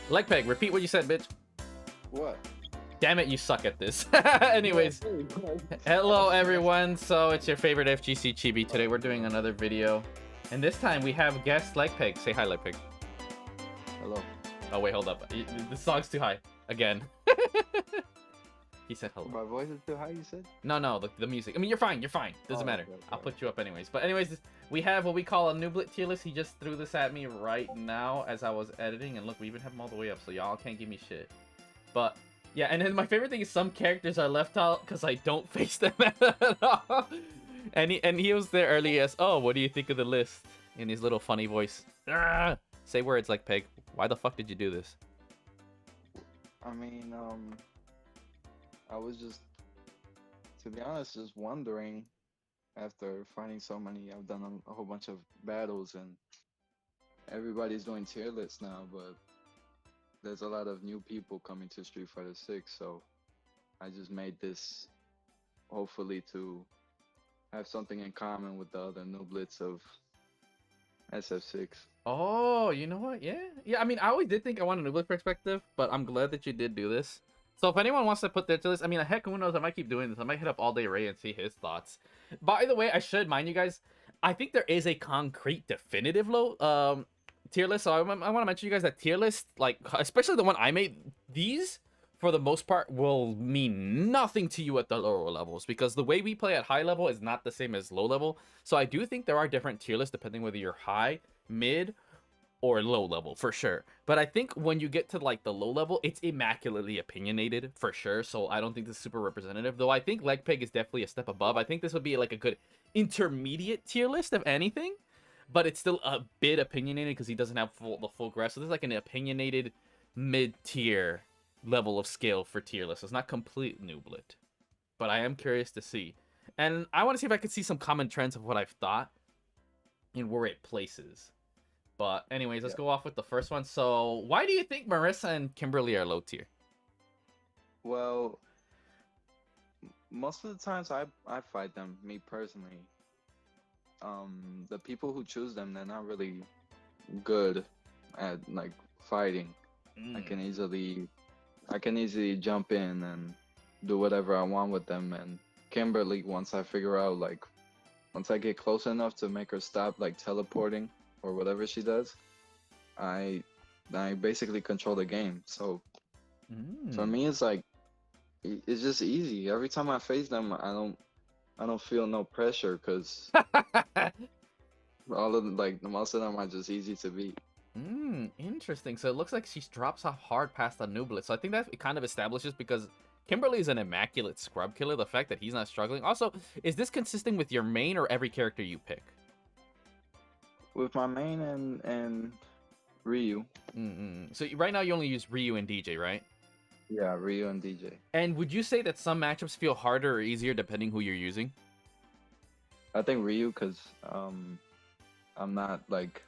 Legpeg, repeat what you said, bitch. What? Damn it, you suck at this. Anyways, hello everyone. So it's your favorite FGC Chibi. Today we're doing another video. And this time we have guest Legpeg. Say hi, Legpeg. Hello. Oh, wait, hold up. The song's too high. Again. He said hello. My voice is too high, you said? No, the music. I mean, you're fine. You're fine. Doesn't matter. Okay. I'll put you up anyways. But anyways, we have what we call a Nooblet tier list. He just threw this at me right now as I was editing. And look, we even have them all the way up, so y'all can't give me shit. But yeah, and then my favorite thing is some characters are left out because I don't face them at all. And he was there early as, oh, what do you think of the list? In his little funny voice. Arrgh! Say words like Peg. Why the fuck did you do this? I mean, I was just, to be honest, just wondering after finding so many. I've done a whole bunch of battles and everybody's doing tier lists now, but there's a lot of new people coming to Street Fighter 6, so I just made this hopefully to have something in common with the other nooblets of SF6. Oh, you know what? Yeah. I mean, I always did think I wanted a Nooblet perspective, but I'm glad that you did do this. So if anyone wants to put their tier list, I mean, heck, who knows? I might keep doing this. I might hit up All Day Ray and see his thoughts. By the way, I should mind you guys, I think there is a concrete, definitive low tier list. So I want to mention you guys that tier list, like especially the one I made. These, for the most part, will mean nothing to you at the lower levels because the way we play at high level is not the same as low level. So I do think there are different tier lists depending whether you're high, mid, or low level for sure. But I think when you get to like the low level, it's immaculately opinionated for sure. So I don't think this is super representative, though I think Legpeg is definitely a step above. I think this would be like a good intermediate tier list of anything, but it's still a bit opinionated because he doesn't have the full grasp. So this is like an opinionated mid-tier level of scale for tier list. It's not complete Nooblet, but I am curious to see. And I want to see if I can see some common trends of what I've thought and where it places. But anyways, let's go off with the first one. So why do you think Marisa and Kimberly are low tier? Well, most of the times I fight them, me personally. The people who choose them, they're not really good at like fighting. I can easily jump in and do whatever I want with them. And Kimberly, once I figure out, like, once I get close enough to make her stop like teleporting or whatever she does, I basically control the game. So for me, it's like it's just easy. Every time I face them, I don't feel no pressure because all of them, like most of them are just easy to beat. Interesting. So it looks like she drops off hard past the Nooblet. So I think that it kind of establishes, because Kimberly is an immaculate scrub killer, the fact that he's not struggling. Also, is this consistent with your main or every character you pick? With my main and Ryu. So right now you only use Ryu and DEEJAY, right? Yeah, Ryu and DEEJAY. And would you say that some matchups feel harder or easier depending who you're using? I think Ryu, because I'm not like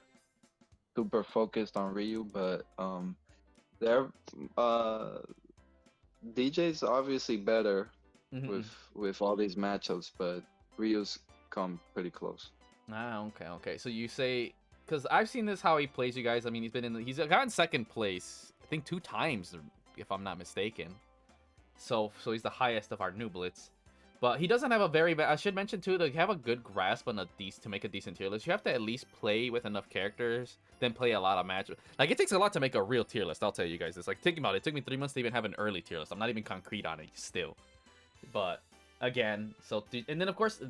super focused on Ryu, but they're DJ's obviously better with all these matchups, but Ryu's come pretty close. Ah, okay. So you say, because I've seen this how he plays, you guys. I mean, he's gotten second place, I think 2 times, if I'm not mistaken. So he's the highest of our Nooblets. But he doesn't have a very bad. I should mention too, to have a good grasp on to make a decent tier list, you have to at least play with enough characters, then play a lot of matches. Like, it takes a lot to make a real tier list. I'll tell you guys this. Like, think about it. It took me 3 months to even have an early tier list. I'm not even concrete on it still. But again, and then of course,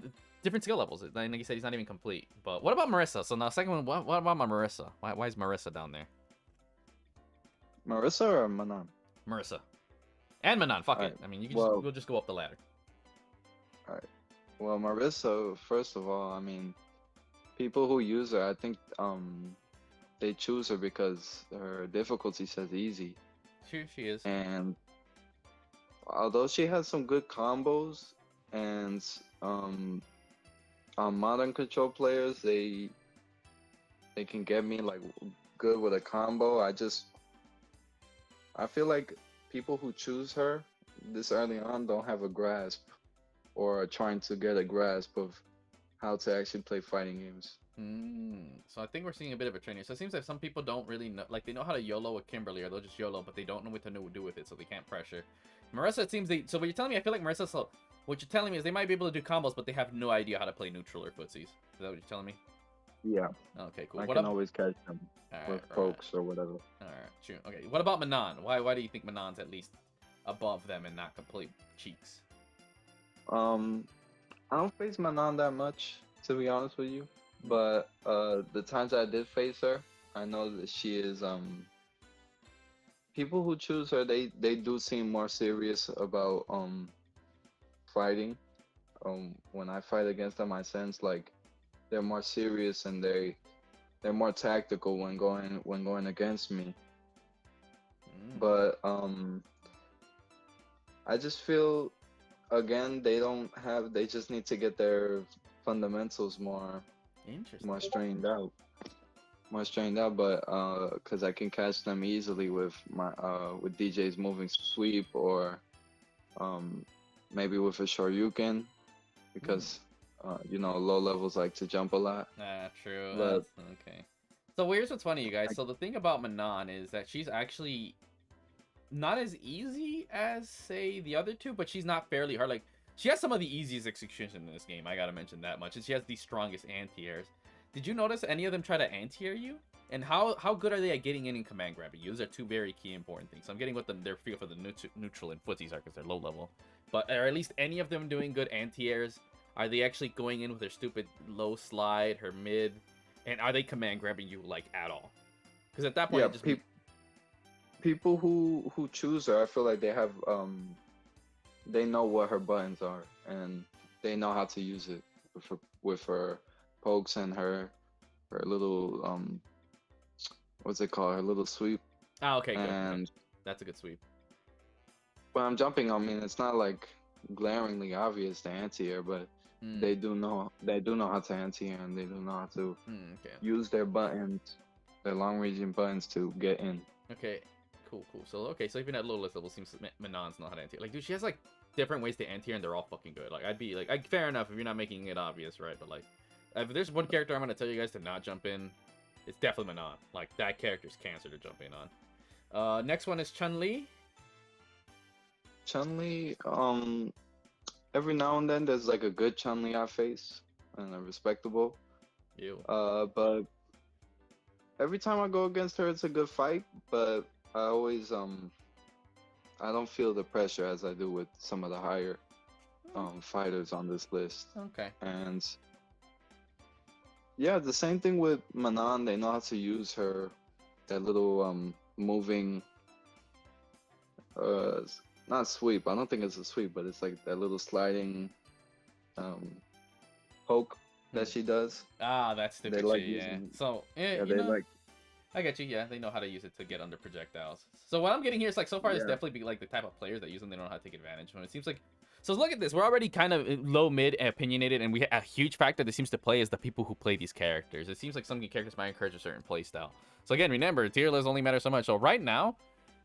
different skill levels. Like you said, he's not even complete. But what about Marisa? So now, second one, what about my Marisa? Why is Marisa down there? Marisa or Manon? Marisa. And Manon, fuck it. I mean, you can we'll just go up the ladder. Alright. Well, Marisa, first of all, I mean, people who use her, I think they choose her because her difficulty says easy. She is. And although she has some good combos, and modern control players, they can get me like good with a combo. I feel like people who choose her this early on don't have a grasp, or are trying to get a grasp of how to actually play fighting games. So I think we're seeing a bit of a trend here. So it seems like some people don't really know, like they know how to YOLO with Kimberly, or they'll just YOLO, but they don't know what to do with it, so they can't pressure. Marisa, it seems so what you're telling me, I feel like Marisa, so what you're telling me is they might be able to do combos, but they have no idea how to play neutral or footsies. Is that what you're telling me? Yeah. Okay, cool. I can always catch them with pokes or whatever. Alright, true. Okay, what about Manon? Why do you think Manon's at least above them and not complete cheeks? I don't face Manon that much, to be honest with you. But the times I did face her, I know that she is people who choose her, they do seem more serious about fighting. When I fight against them, I sense like they're more serious and they're more tactical when going against me. But I just feel again they just need to get their fundamentals more strained out. But because I can catch them easily with my with DJ's moving sweep or maybe with a Shoryuken because you know, low levels like to jump a lot. True. Okay. So here's what's funny, you guys. So the thing about Manon is that she's actually not as easy as, say, the other two, but she's not fairly hard. Like, she has some of the easiest execution in this game, I gotta mention that much, and she has the strongest anti-airs. Did you notice any of them try to anti-air you? And how good are they at getting in and command grabbing you? Those are two very key important things. So I'm getting what their feel for the neutral and footsies are because they're low level. But are at least any of them doing good anti-airs? Are they actually going in with their stupid low slide, her mid? And are they command grabbing you, like, at all? Because at that point, yeah, people who choose her, I feel like they have they know what her buttons are and they know how to use it with her pokes and her little what's it called, her little sweep. Okay, good. And that's a good sweep. When I'm jumping, I mean, it's not like glaringly obvious the anti-air, but they do know how to anti-air and they do know how to use their buttons, their long-ranging buttons to get in. Okay, cool. So even at low level, seems Manon's know how to anti-air. Like, dude, she has like different ways to anti-air and they're all fucking good. Like, I'd be like, fair enough if you're not making it obvious, right? But like, if there's one character I'm gonna tell you guys to not jump in, it's definitely Manon. Like, that character's cancer to jump in on. Next one is Chun-Li. Chun-Li, every now and then there's like a good Chun-Li I face and a respectable. Ew. But every time I go against her, it's a good fight. But I always I don't feel the pressure as I do with some of the higher fighters on this list. Okay. And yeah, the same thing with Manon. They know how to use that little moving not sweep. I don't think it's a sweep, but it's like that little sliding poke that she does. That's stupid. Like yeah. So they like. I get you. Yeah, they know how to use it to get under projectiles. So what I'm getting here is like, so far, it's definitely be like the type of players that use them. They don't know how to take advantage of it. It seems like. So look at this. We're already kind of low, mid, and opinionated, and a huge factor that seems to play is the people who play these characters. It seems like some characters might encourage a certain play style. So again, remember, tier lists only matter so much. So right now,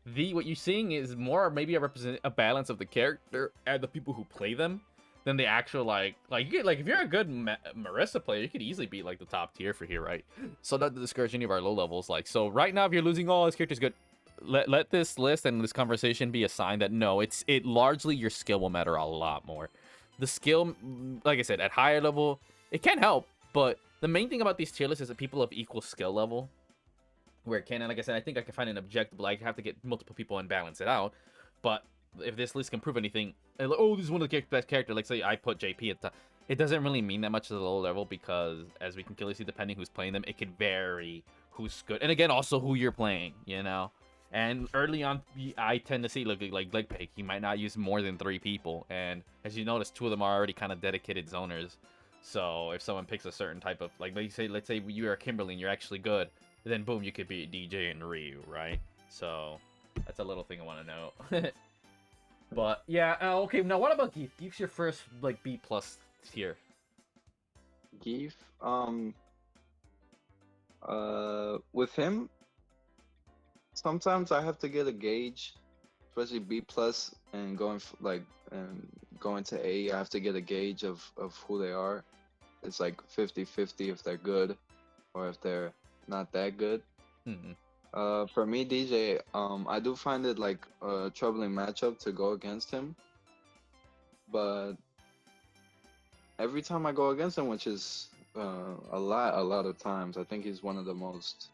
what you're seeing is more maybe a balance of the character and the people who play them than the actual like if you're a good Marisa player, you could easily beat like the top tier for here, right? So not to discourage any of our low levels. Like, so right now, if you're losing all this character's good, let this list and this conversation be a sign that no, it largely your skill will matter a lot more. The skill, like I said, at higher level, it can help, but the main thing about these tier lists is that people of equal skill level, where it can, and like I said, I think I can find an objective. I have to get multiple people and balance it out, but if this list can prove anything, oh, this is one of the best characters, like say I put JP at the top, it doesn't really mean that much at the low level because, as we can clearly see, depending who's playing them, it could vary who's good, and again, also who you're playing, you know. And early on, I tend to see like legpeg, he might not use more than 3 people, and as you notice, 2 of them are already kind of dedicated zoners. So if someone picks a certain type of, like, let's say you are Kimberly and you're actually good, then boom, you could be DJ and Ryu, right? So that's a little thing I want to know. But yeah, okay. Now what about Gief? Gief's your first like B+ tier. Gief, with him, sometimes I have to get a gauge, especially B+ and going to A. I have to get a gauge of who they are. it's like 50-50 if they're good or if they're not that good. Hmm. For me, DJ, I do find it like a troubling matchup to go against him, but every time I go against him, which is a lot of times, I think he's one of the most,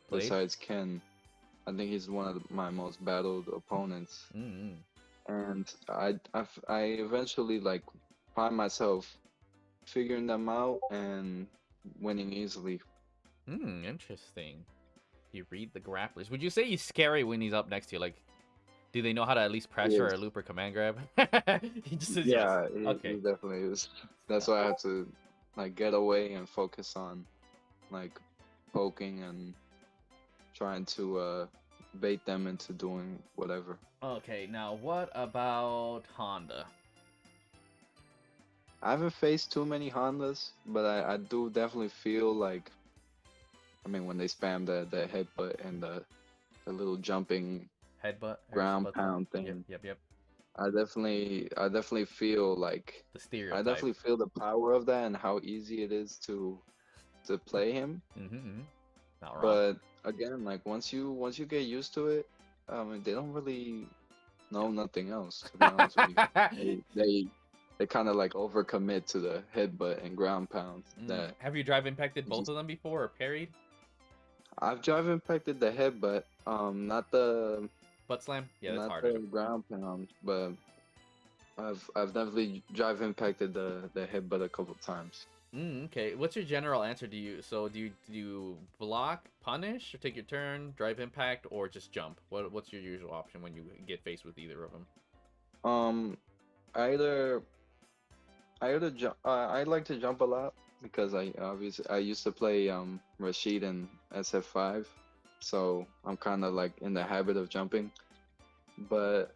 Played. besides Ken, I think he's one of my most battled opponents. Mm-hmm. And I eventually like find myself figuring them out and winning easily. Interesting. You read the grapplers. Would you say he's scary when he's up next to you? Like, do they know how to at least He pressure is. or loop or command grab? He just says yes. Yeah, he Okay. definitely is. That's why I have to like get away and focus on like poking and trying to bait them into doing whatever. Okay, now what about Honda? I haven't faced too many Hondas, but I do definitely feel like, I mean, when they spam the headbutt and the little jumping Headbutt or ground butt slap? pound Yep, thing, yep, yep. I definitely feel like The I stereotype. definitely feel the power of that and how easy it is to play him. Mm-hmm. Not wrong. But again, like once you get used to it, they don't really know nothing else. To be honest with you, they kind of like overcommit to the headbutt and ground pound. That Have you drive impacted both just of them before or parried? I've drive impacted the headbutt, not the Butt slam? Yeah, that's not harder. the ground pound, but I've definitely drive impacted the headbutt a couple times. Okay. What's your general answer? Do you block, punish, or take your turn, drive impact, or just jump? What's your usual option when you get faced with either of them? Um, I either I either jump. I like to jump a lot because I used to play Rashido in SF5, so I'm kind of like in the habit of jumping. But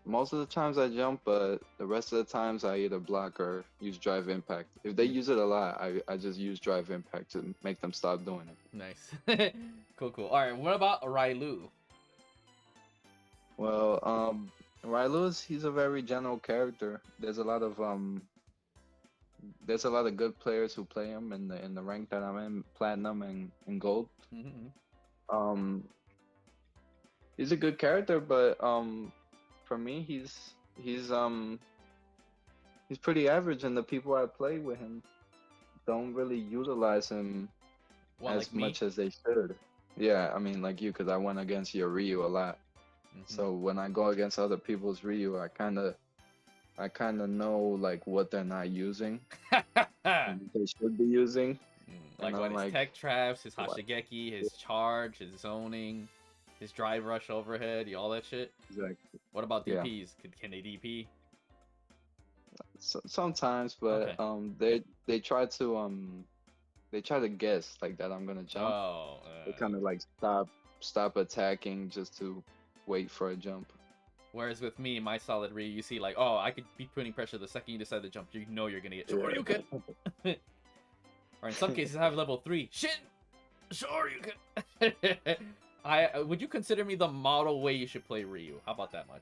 most of the times I jump, but the rest of the times I either block or use drive impact. If they use it a lot, I just use drive impact to make them stop doing it. Nice. Cool, cool. All right. What about Railu? Well, Rylus, he's a very general character. There's a lot of good players who play him in the rank that I'm in, platinum and gold. Mm-hmm. Um, he's a good character, but for me, he's pretty average, and the people I play with him don't really utilize him One as like me. much as they should. Yeah, I mean, like you, because I went against your Ryu a lot. Mm-hmm. So when I go against other people's Ryu, I kind of know like what they're not using and they should be using, Like and what I'm his like, tech traps, his what? Hashigeki, his charge, his zoning, his drive rush overhead, all that shit. Exactly. What about Yeah. DPs? Can they DP? So, sometimes, but Okay. they try to guess like that I'm gonna jump. Oh. They kind of like stop attacking just to wait for a jump. Whereas with me, my solid Ryu, you see like, oh, I could be putting pressure the second you decide to jump. You know you're gonna get sure you can. Or in some cases, I have level 3. Shit! Sure you can. Would you consider me the model way you should play Ryu? How about that much?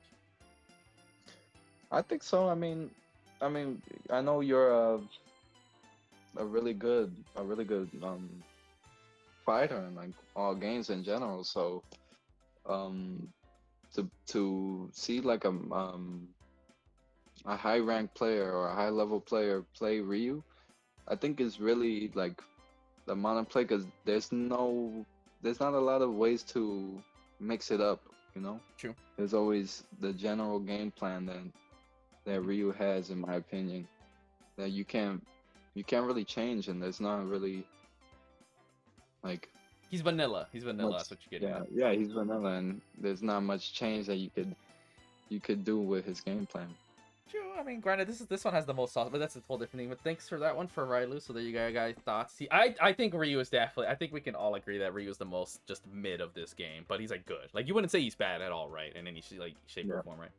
I think so. I know you're a really good fighter in like all games in general. So um, to see like a high ranked player or a high level player play Ryu, I think is really like the amount of play because there's not a lot of ways to mix it up. You know, True. there's always the general game plan that Ryu has, in my opinion, that you can't really change, and there's not really like He's vanilla. He's vanilla. much. That's what you're getting Yeah, at. yeah, he's vanilla, and there's not much change that you could do with his game plan. True. I mean, granted, this one has the most sauce, but that's a whole different thing. But thanks for that one for Railu. So there you go, guys. Thoughts? See, I think Ryu is definitely. I think we can all agree that Ryu is the most just mid of this game, but he's like good. Like you wouldn't say he's bad at all, right? In any like shape or Yeah. form, right?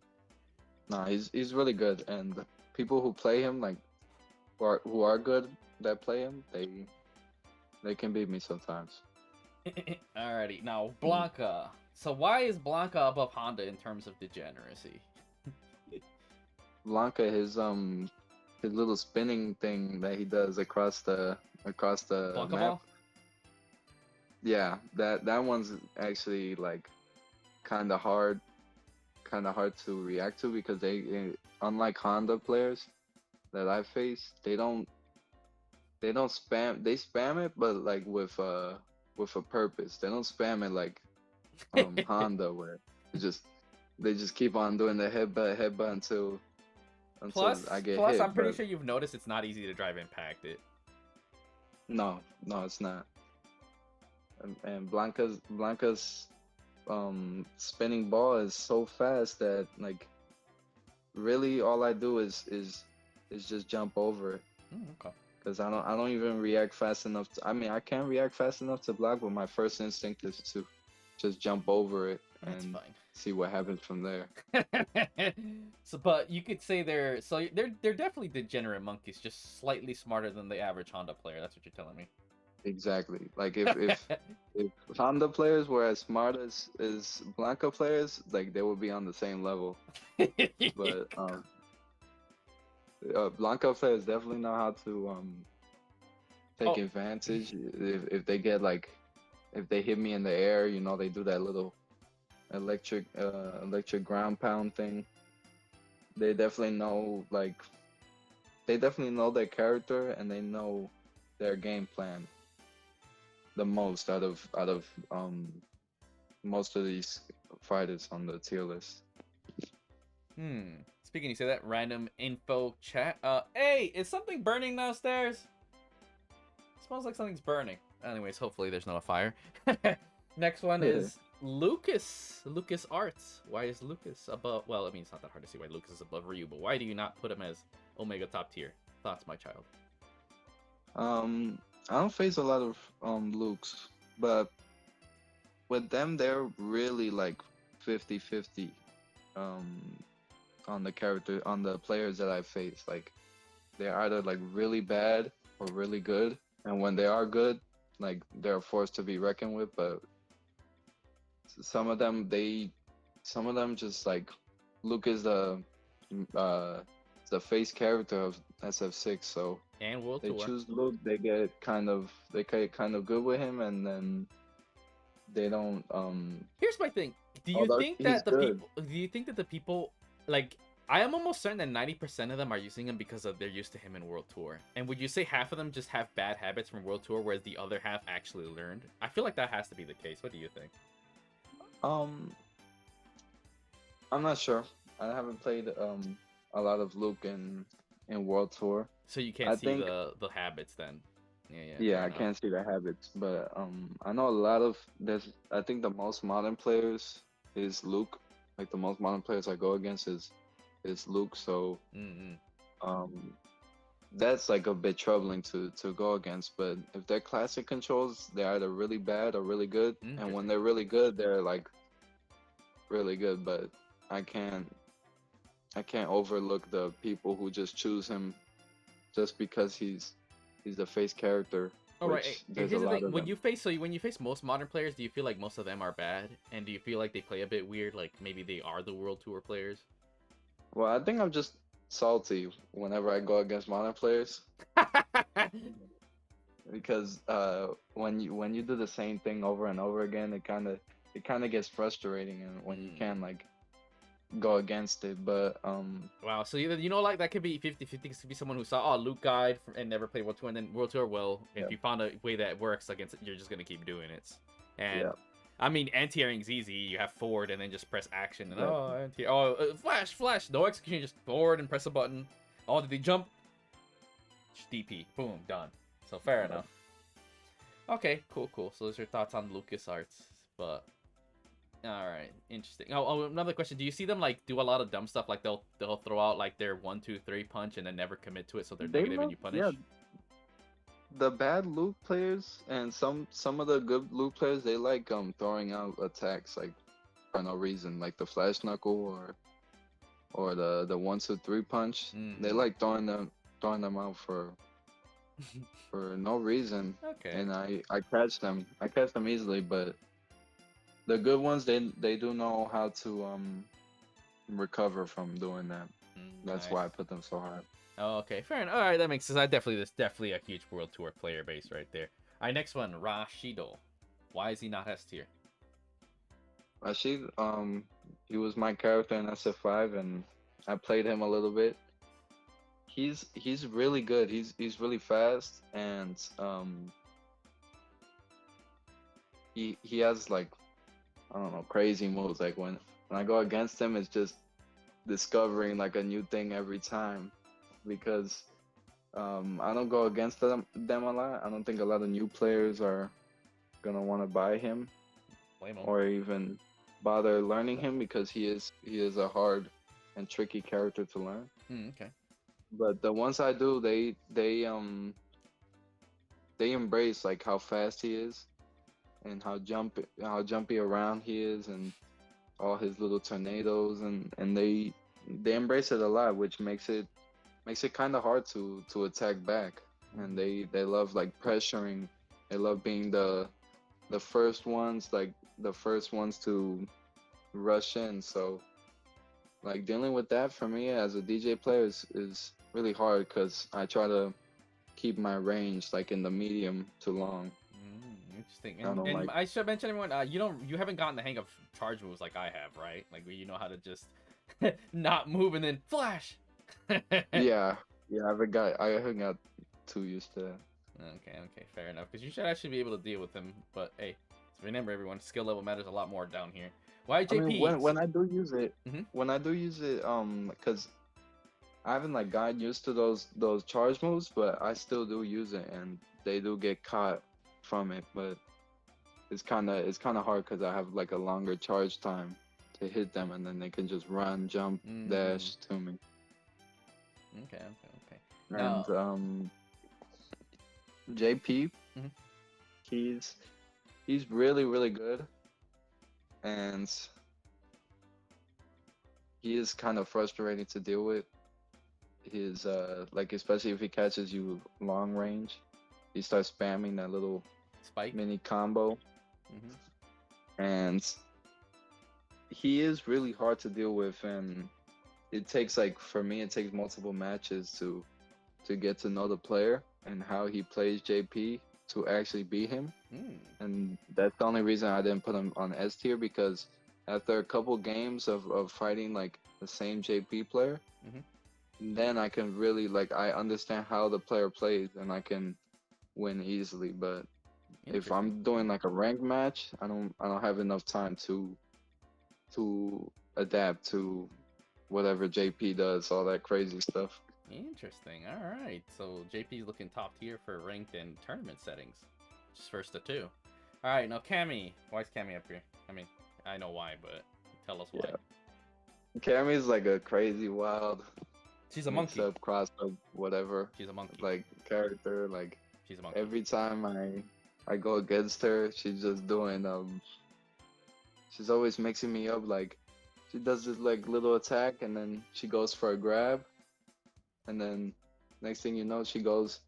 Nah, he's really good, and people who play him like who are good that play him, they can beat me sometimes. Alrighty, now Blanka. So why is Blanka above Honda in terms of degeneracy? Blanka, his his little spinning thing that he does across the Blanka map. ball. Yeah, that one's actually like kind of hard to react to because unlike Honda players that I face, they don't spam they spam it, but like with a purpose. They don't spam it like Honda where it just they just keep on doing the headbutt until I get Plus, hit. I'm pretty But sure you've noticed it's not easy to drive impact it. no, it's not. And Blanka's spinning ball is so fast that like really all I do is just jump over it Okay. because I don't even react fast enough I mean I can react fast enough to block, but my first instinct is to just jump over it That's and fine. see what happens from there. So, but you could say they're definitely degenerate monkeys, just slightly smarter than the average Honda player. That's what you're telling me. Exactly. Like if Honda players were as smart as Blanca players, like they would be on the same level. But Blanca players definitely know how to take Oh, advantage. If they get like if they hit me in the air, you know they do that little electric ground pound thing. They definitely know they definitely know their character and they know their game plan the most out of most of these fighters on the tier list. Speaking, you say that random info chat. Hey, is something burning downstairs? Smells like something's burning. Anyways, hopefully there's not a fire. Next one is Lucas. Lucas Arts. Why is Lucas above? Well, I mean, it's not that hard to see why Lucas is above Ryu, but why do you not put him as Omega top tier? Thoughts, my child? I don't face a lot of Lukes, but with them they're really like 50-50 um on the players that I face. Like they're either like really bad or really good, and when they are good, like they're a force to be reckoned with. But some of them just like Luke is uh the face character of SF6, so And World they Tour. choose Luke, they get kind of good with him, and then they don't Here's my thing. Do you although think he's that good. the people like I am almost certain that 90% of them are using him because of they're used to him in World Tour. And would you say half of them just have bad habits from World Tour, whereas the other half actually learned? I feel like that has to be the case. What do you think? Um, I'm not sure. I haven't played a lot of Luke in World Tour. So you can't I see think the habits then. Yeah, yeah, fair I enough. can't see the habits, but I know a lot of there's I think the most modern players is Luke. Like the most modern players I go against is Luke. So Mm-hmm. um that's like a bit troubling to go against. But if they're classic controls, they're either really bad or really good. And when Interesting. they're really good, they're like really good. But I can't I can't overlook the people who just choose him just because he's the face character, All right. which there's a Here's the lot thing. of them. When you face most modern players, do you feel like most of them are bad? And do you feel like they play a bit weird? Like maybe they are the World Tour players? Well, I think I'm just salty whenever I go against modern players because when you do the same thing over and over again, it kind of gets frustrating, and when you can't like go against it. But Wow, so you know, like that could be 50-50. It could be someone who saw, oh, Luke guide and never played World Tour, and then World Tour, well, yeah, if you found a way that works against it, you're just going to keep doing it. And, yeah, I mean, anti-airing's easy. You have forward and then just press action. And, exactly. flash. No execution, just forward and press a button. Oh, did they jump? DP. Boom, done. So, fair Yeah. enough. Okay, cool. So, those are your thoughts on Lucas Arts. But all right, interesting. Another question: do you see them like do a lot of dumb stuff? Like they'll throw out like their 1-2-3 punch and then never commit to it, so they're They negative and love, you punish. yeah, the bad Luke players and some of the good Luke players, they like throwing out attacks like for no reason, like the flash knuckle or the 1-2-3 punch. They like throwing them out for no reason, Okay. and I catch them. I catch them easily, but the good ones they do know how to recover from doing that. That's Nice. why I put them so high. Oh, okay, fair enough. All right, that makes sense. There's definitely a huge World Tour player base right there. All right, next one, Rashido. Why is he not S tier? Rashid, he was my character in SF5, and I played him a little bit. He's really good. He's really fast, and he has like, I don't know, crazy moves. Like when I go against him, it's just discovering like a new thing every time, because I don't go against them a lot. I don't think a lot of new players are gonna want to buy him Blame him. or even bother learning him, because he is a hard and tricky character to learn. Okay. But the ones I do, they embrace like how fast he is, and how jumpy around he is, and all his little tornadoes, and they embrace it a lot, which makes it kind of hard to attack back. And they love like pressuring. They love being the first ones, like the first ones to rush in. So like dealing with that for me as a DJ player is really hard, because I try to keep my range like in the medium to long. Interesting. I don't And like. I should mention, everyone, you haven't gotten the hang of charge moves like I have, right? Like where you know how to just not move and then flash. Yeah, yeah. I haven't got too used to that. Okay, fair enough. Because you should actually be able to deal with him. But hey, remember everyone, skill level matters a lot more down here. Why I mean, JP? when I do use it, Mhm. because I haven't like gotten used to those charge moves, but I still do use it, and they do get caught from it. But it's kind of hard, because I have like a longer charge time to hit them, and then they can just run, jump, dash to me. Okay. And Now, JP, Mhm. he's really really good, and he is kind of frustrating to deal with. His like, especially if he catches you long range, he starts spamming that little Spike. mini combo, Mhm. and he is really hard to deal with. And it takes, like, for me, it takes multiple matches to get to know the player and how he plays JP to actually beat him. And that's the only reason I didn't put him on S tier, because after a couple games of fighting like the same JP player, Mhm. then I can really, like, I understand how the player plays, and I can win easily. But if Interesting. I'm doing like a ranked match, I don't have enough time to adapt to whatever JP does, all that crazy stuff. Interesting. All right. So JP's looking top tier for ranked and tournament settings. Just first to two. All right. Now Cammy. Why is Cammy up here? I mean, I know why, but tell us why. Yeah. Cammy's like a crazy, wild, She's a mix monkey. up, cross up, whatever, She's a monkey. like, character. Like, She's a monkey. every time I go against her, she's just doing she's always mixing me up. Like, she does this like little attack, and then she goes for a grab, and then next thing you know, she goes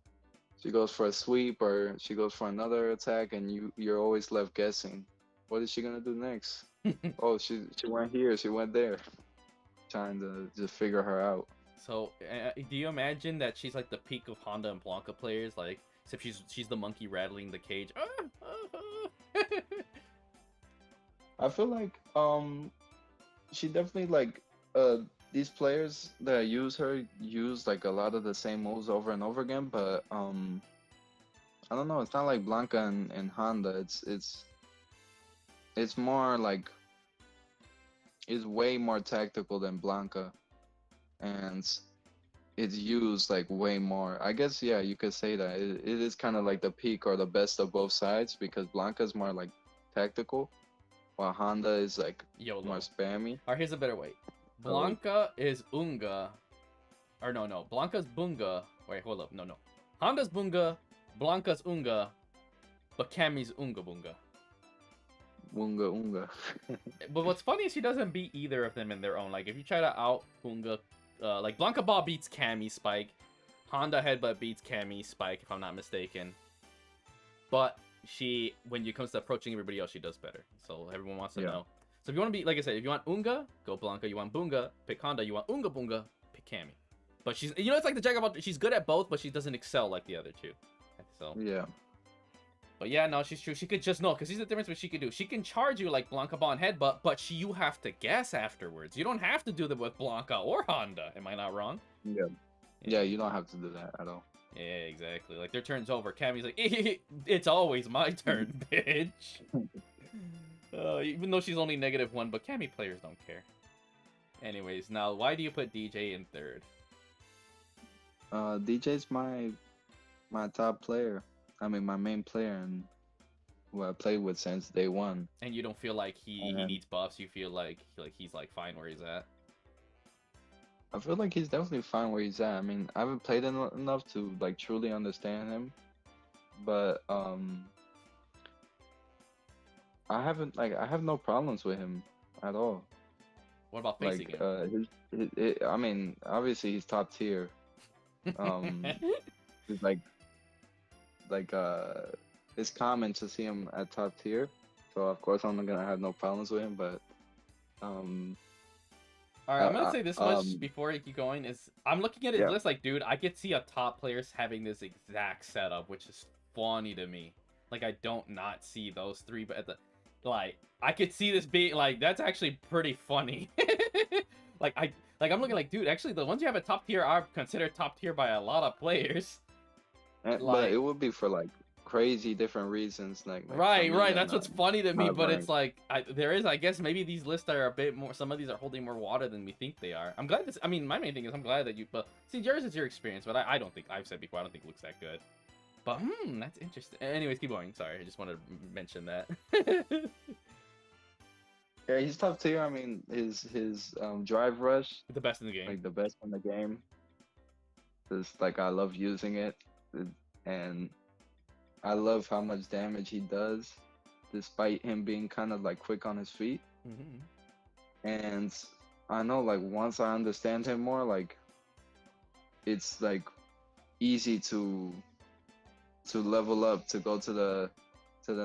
for a sweep, or she goes for another attack, and you're always left guessing, what is she gonna do next? Oh, she went here, she went there, trying to just figure her out. So, do you imagine that she's like the peak of Honda and Blanka players? Like, except she's the monkey rattling the cage. I feel like she definitely, like, uh these players that use her use like a lot of the same moves over and over again, but I don't know, it's not like Blanca and Honda. It's more like, it's way more tactical than Blanca, and it's used like way more. I guess, yeah, you could say that it is kind of like the peak or the best of both sides, because Blanca's more like tactical, while Honda is like YOLO. more spammy. Or here's a better way. So, Blanka is Unga. Or no. Blanka's Bunga. Wait, hold up. No. Honda's Bunga. Blanka's Unga. But Cammy's Unga Bunga. Unga Unga. But what's funny is she doesn't beat either of them in their own. Like, if you try to out Unga, like Blanka Ball beats Cammy Spike. Honda Headbutt beats Cammy Spike, if I'm not mistaken. But when it comes to approaching everybody else, she does better. So everyone wants to know. So if you want to be, like I said, if you want Unga, go Blanka. You want Bunga, pick Honda. You want Unga Bunga, pick Cammy. But she's, you know, it's like the Jack about, she's good at both, but she doesn't excel like the other two. So Yeah. but yeah, no, she's true. She could just know, because here's the difference what she could do. She can charge you like Blanka Bond headbutt, but you have to guess afterwards. You don't have to do that with Blanka or Honda. Am I not wrong? Yeah. Yeah, you don't have to do that at all. Yeah, exactly. Like their turn's over. Cammy's like, it's always my turn, bitch. Even though she's only -1, but Cammy players don't care. Anyways, now why do you put DJ in third? DJ's my top player. I mean, my main player, and who I played with since day one. And you don't feel like he needs buffs? You feel like he's like fine where he's at? I feel like he's definitely fine where he's at. I mean, I haven't played enough to like truly understand him, but I have no problems with him at all. What about facing him? I mean, obviously he's top tier. He's it's common to see him at top tier, so of course I'm not gonna have no problems with him. But all right, I'm gonna say this much before you keep going. Is I'm looking at his list like, dude, I could see a top players having this exact setup, which is funny to me. Like, I don't not see those three, but I could see this being like, that's actually pretty funny. I'm looking like, dude, actually the ones you have at top tier are considered top tier by a lot of players. But it would be for like crazy different reasons, right. That's what's funny to me, but it's like I guess maybe these lists are a bit more. Some of these are holding more water than we think they are. I'm glad this. I mean, my main thing is I'm glad that you. But see, yours is your experience, but I don't think I've said before. I don't think it looks that good. But that's interesting. Anyways, keep going. Sorry, I just wanted to mention that. Yeah, he's top tier. I mean, his drive rush, the best in the game. Like the best in the game. Just like I love using it, and I love how much damage he does, despite him being kind of like quick on his feet. And I know, like, once I understand him more, like, it's like easy to level up, to go to the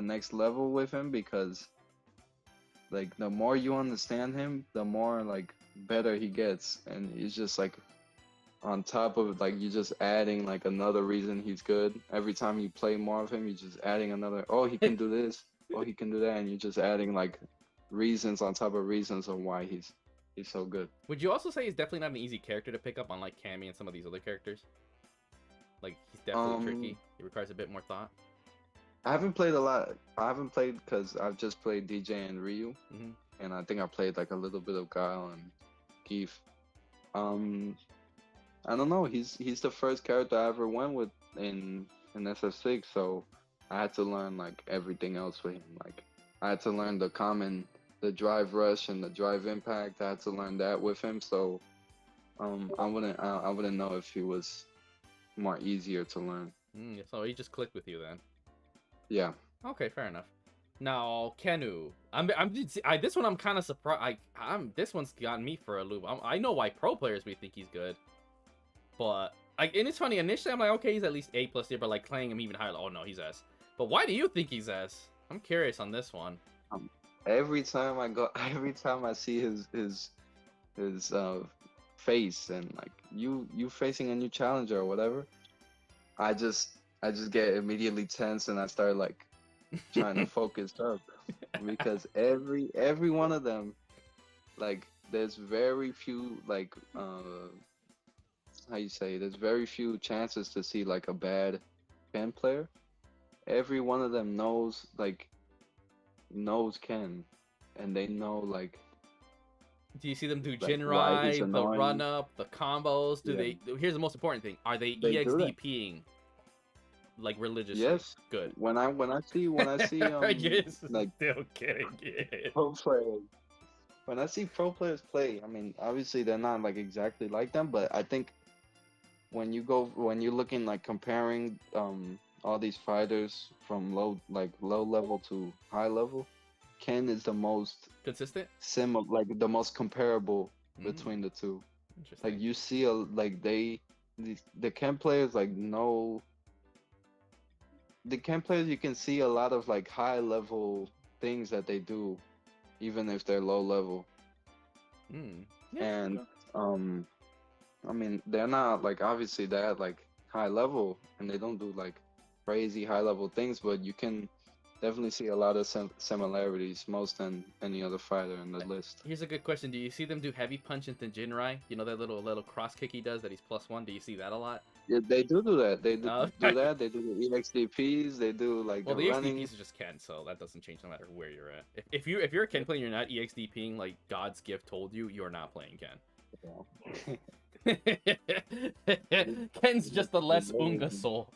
next level with him, because like the more you understand him, the more like better he gets, and he's just like on top of it, like you're just adding like another reason he's good. Every time you play more of him, you're just adding another, oh, he can do this, oh, he can do that, and you're just adding like reasons on top of reasons of why he's so good. Would you also say he's definitely not an easy character to pick up, unlike Cammy and some of these other characters? Like, he's definitely tricky. It requires a bit more thought. I haven't played a lot. I haven't played because I've just played DJ and Ryu, and I think I played like a little bit of Guile and Gief. I don't know. He's the first character I ever went with in SF6, so I had to learn like everything else with him. Like, I had to learn the drive rush and the drive impact. I had to learn that with him, so I wouldn't know if he was more easier to learn. So he just clicked with you then. Yeah. Okay, fair enough. Now, Kenu. This one I'm kind of surprised. This one's gotten me for a loop. I know why pro players may think he's good, but and it's funny. Initially, I'm like, okay, he's at least A+ here, but like playing him even higher, oh no, he's S. But why do you think he's S? I'm curious on this one. Every time I see his face, and like you facing a new challenger or whatever, I just get immediately tense, and I start like trying to focus up, because every one of them, like, there's very few like there's very few chances to see like a bad Ken player. Every one of them knows Ken, and they know like. Do you see them do Jin ride, the run up, the combos? Here's the most important thing: are they EXDPing like religiously? Yes. Good. When I see yes, like still kidding. Yeah. Pro players. When I see pro players play, I mean, obviously they're not like exactly like them, but I think when you're looking like comparing all these fighters from low level to high level, Ken is the most consistent, similar, like the most comparable between the two. Interesting. Like, you see the Ken players like know. The Ken players, you can see a lot of like high level things that they do, even if they're low level. Yeah. I mean, they're not like obviously they're at like high level and they don't do like crazy high level things, but you can definitely see a lot of similarities, most than any other fighter in the list. Here's a good question. Do you see them do heavy punch into Jinrai? You know that little cross kick he does that he's +1? Do you see that a lot? Yeah, they do that. They do Okay. that. They do the EXDPs. They do like Well, the the running. EXDPs are just Ken, so that doesn't change no matter where you're at. If you're a Ken player, you're not EXDPing like God's gift told you. You're not playing Ken. Ken's just a less Unga soul.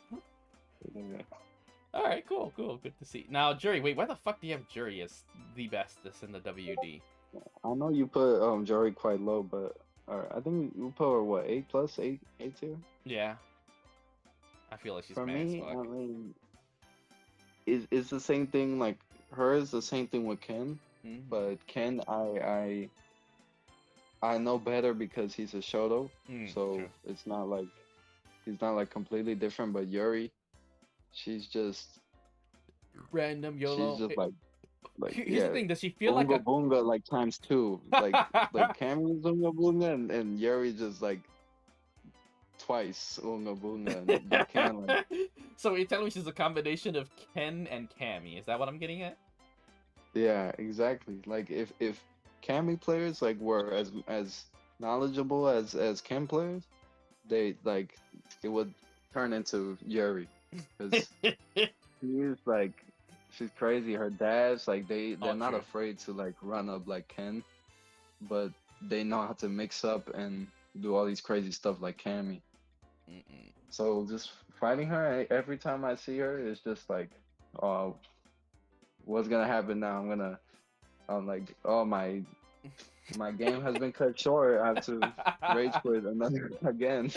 Yeah. All right, cool. Good to see. Now, Juri, wait, why the fuck do you have Juri as the bestest in the WD? I know you put Juri quite low, but I think you put her what, 8 plus, 8 tier. Yeah, I feel like she's For mad as me, fuck. I mean, it's the same thing. Like her is the same thing with Ken, but Ken, I know better because he's a Shoto, so True. it's not like he's not like completely different. But Yuri, she's just Random YOLO. she's just like Here's the thing: does she feel like Bunga a Bunga like times 2, like Cammell's Unga Bunga and Yuri just like twice Unga Bunga, and you can't like. So you're telling me she's a combination of Ken and Cammy? Is that what I'm getting at? Yeah, exactly. Like if Cammy players like were as knowledgeable as Cam players, they like it would turn into Yuri because she's like she's crazy. Her dash like they're not True. afraid to like run up like Ken, but they know how to mix up and do all these crazy stuff like Cammy. So just fighting her every time I see her is just like, oh, what's gonna happen now? I'm like, oh my game has been cut short. I have to rage quit another again.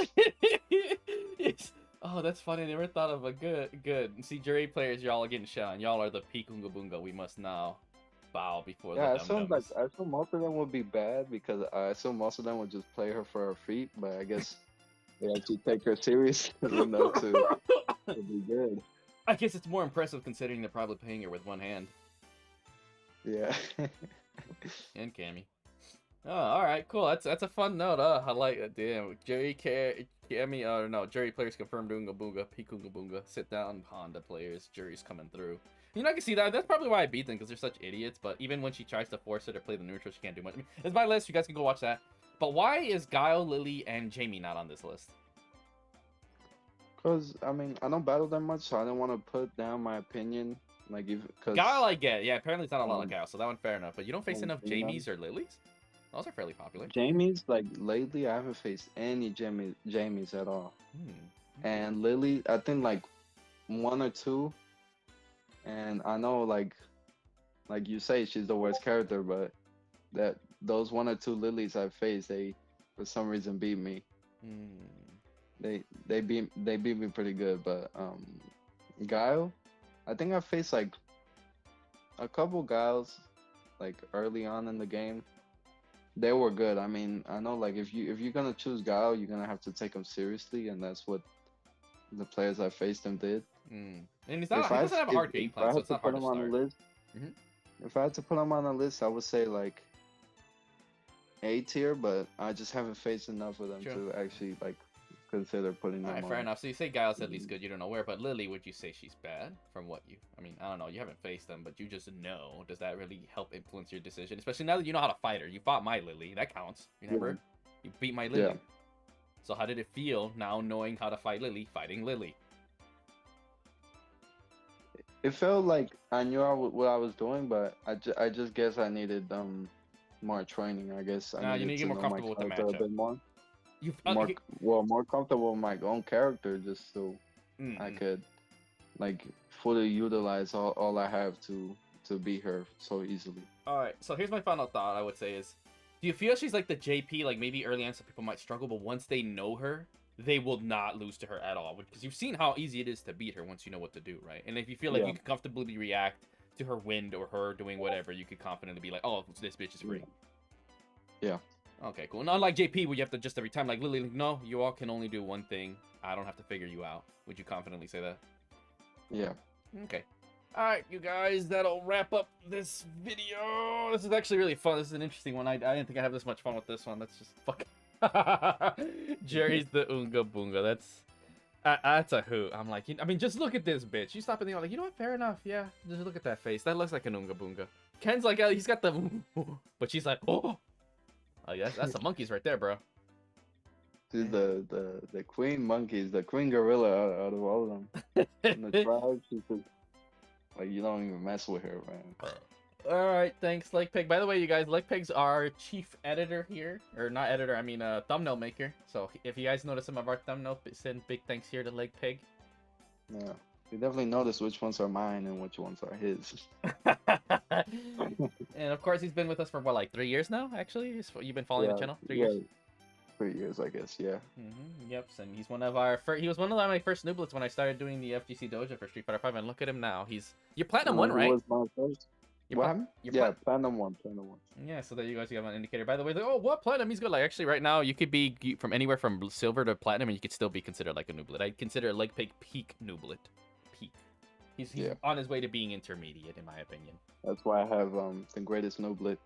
Yes. Oh, that's funny. I never thought of a good. See, Juri players, y'all are getting shot. Y'all are the peak Unga Bunga. We must now bow before Yeah, the dum-dums. I assume most of them would be bad because I assume most of them would just play her for her feet, but I guess they actually take her serious enough to be good. I guess it's more impressive considering they're probably paying her with one hand. Yeah. And Cammy. Oh, all right, cool. That's a fun note. I like it. Damn, Cammy. No, Juri players confirmed Unga Bunga, peak Unga Bunga. Sit down, Honda players. Juri's coming through. You know, I can see that. That's probably why I beat them because they're such idiots. But even when she tries to force it or play the neutral, she can't do much. I mean, it's my list. You guys can go watch that. But why is Guile, Lily, and Jamie not on this list? Because, I mean, I don't battle that much, so I didn't want to put down my opinion. Like, cause, Guile, I get. Yeah, apparently it's not a lot like Guile, so that one fair enough. But you don't face enough you know, Jamies or Lilies? Those are fairly popular. Jamie's, like, lately, I haven't faced any Jamies at all. And Lily, I think, like, 1 or 2. And I know, like you say, she's the worst character, but those 1 or 2 Lilies I faced, they, for some reason, beat me. They beat me pretty good, but Guile, I think I faced like a couple Guiles like early on in the game. They were good. I mean, I know like if you're gonna choose Guile, you're gonna have to take him seriously, and that's what the players I faced him did. And he doesn't have a hard game plan, so it's not hard to start. If I had to put him on a list, I would say like A tier, but I just haven't faced enough of them to actually like consider putting them on. Fair enough. So you say Guile's at least good, you don't know where, but Lily, would you say she's bad from what you... I mean, I don't know, you haven't faced them, but you just know. Does that really help influence your decision? Especially now that you know how to fight her. You fought my Lily, that counts. Remember? You beat my Lily. So how did it feel now knowing how to fight Lily, fighting Lily? It felt like I knew what I was doing, but I just guess I needed more training. I guess I you need to get more comfortable with the matchup. A bit more. More comfortable with my own character, just so I could like fully utilize all I have to beat her so easily. All right, so here's my final thought. I would say is, do you feel she's like the JP? Like maybe early on some people might struggle, but once they know her, they will not lose to her at all. Because you've seen how easy it is to beat her once you know what to do, right? And if you feel like you can comfortably react to her wind or her doing whatever, you could confidently be like, oh, this bitch is free. Yeah. Okay, cool. Not like JP where you have to just every time, like Lily, like, no, you all can only do one thing. I don't have to figure you out. Would you confidently say that? Yeah. Okay. Alright, you guys, that'll wrap up this video. This is actually really fun. This is an interesting one. I didn't think I'd have this much fun with this one. That's just fucking Juri's the Unga Bunga. That's a hoot. I'm like, I mean, just look at this bitch. You stop and think, like, you know what? Fair enough. Yeah, just look at that face. That looks like an Unga Bunga. Ken's like, he's got the, but she's like, oh, yeah, that's the monkeys right there, bro. Dude, the queen monkeys, the queen gorilla out of all of them. In the tribe, she's just, like, you don't even mess with her, man. All right, thanks, legpeg. By the way, you guys, legpeg's our chief editor here, or not editor, I mean thumbnail maker. So if you guys notice some of our thumbnails, send big thanks here to legpeg. Yeah, you definitely notice which ones are mine and which ones are his. And of course, he's been with us for what, like 3 years now? Actually, you've been following the channel 3 years. 3 years, I guess. Yeah. Yep. And he's one of our he was one of my first nooblets when I started doing the FGC dojo for Street Fighter 5. And look at him now. You're platinum 1, right? Was my first. What happened? Yeah, platinum 1, platinum 1. Yeah, so there you guys have an indicator. By the way, like, oh, what platinum? He's good. Like, actually, right now, you could be from anywhere from silver to platinum, and you could still be considered like a nooblet. I'd consider legpeg peak nooblet. Peak. He's on his way to being intermediate, in my opinion. That's why I have the greatest nooblet.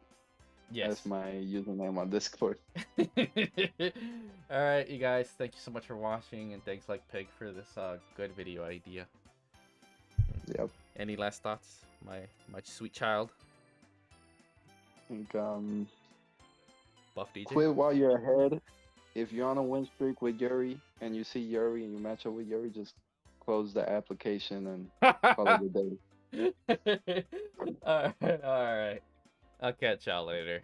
Yes. That's my username on Discord. All right, you guys, thank you so much for watching, and thanks legpeg for this good video idea. Yep. Any last thoughts, my sweet child? I think Buff DJ. quit while you're ahead. If you're on a win streak with Yuri and you see Yuri and you match up with Yuri, just close the application and call it a day. All right. I'll catch y'all later.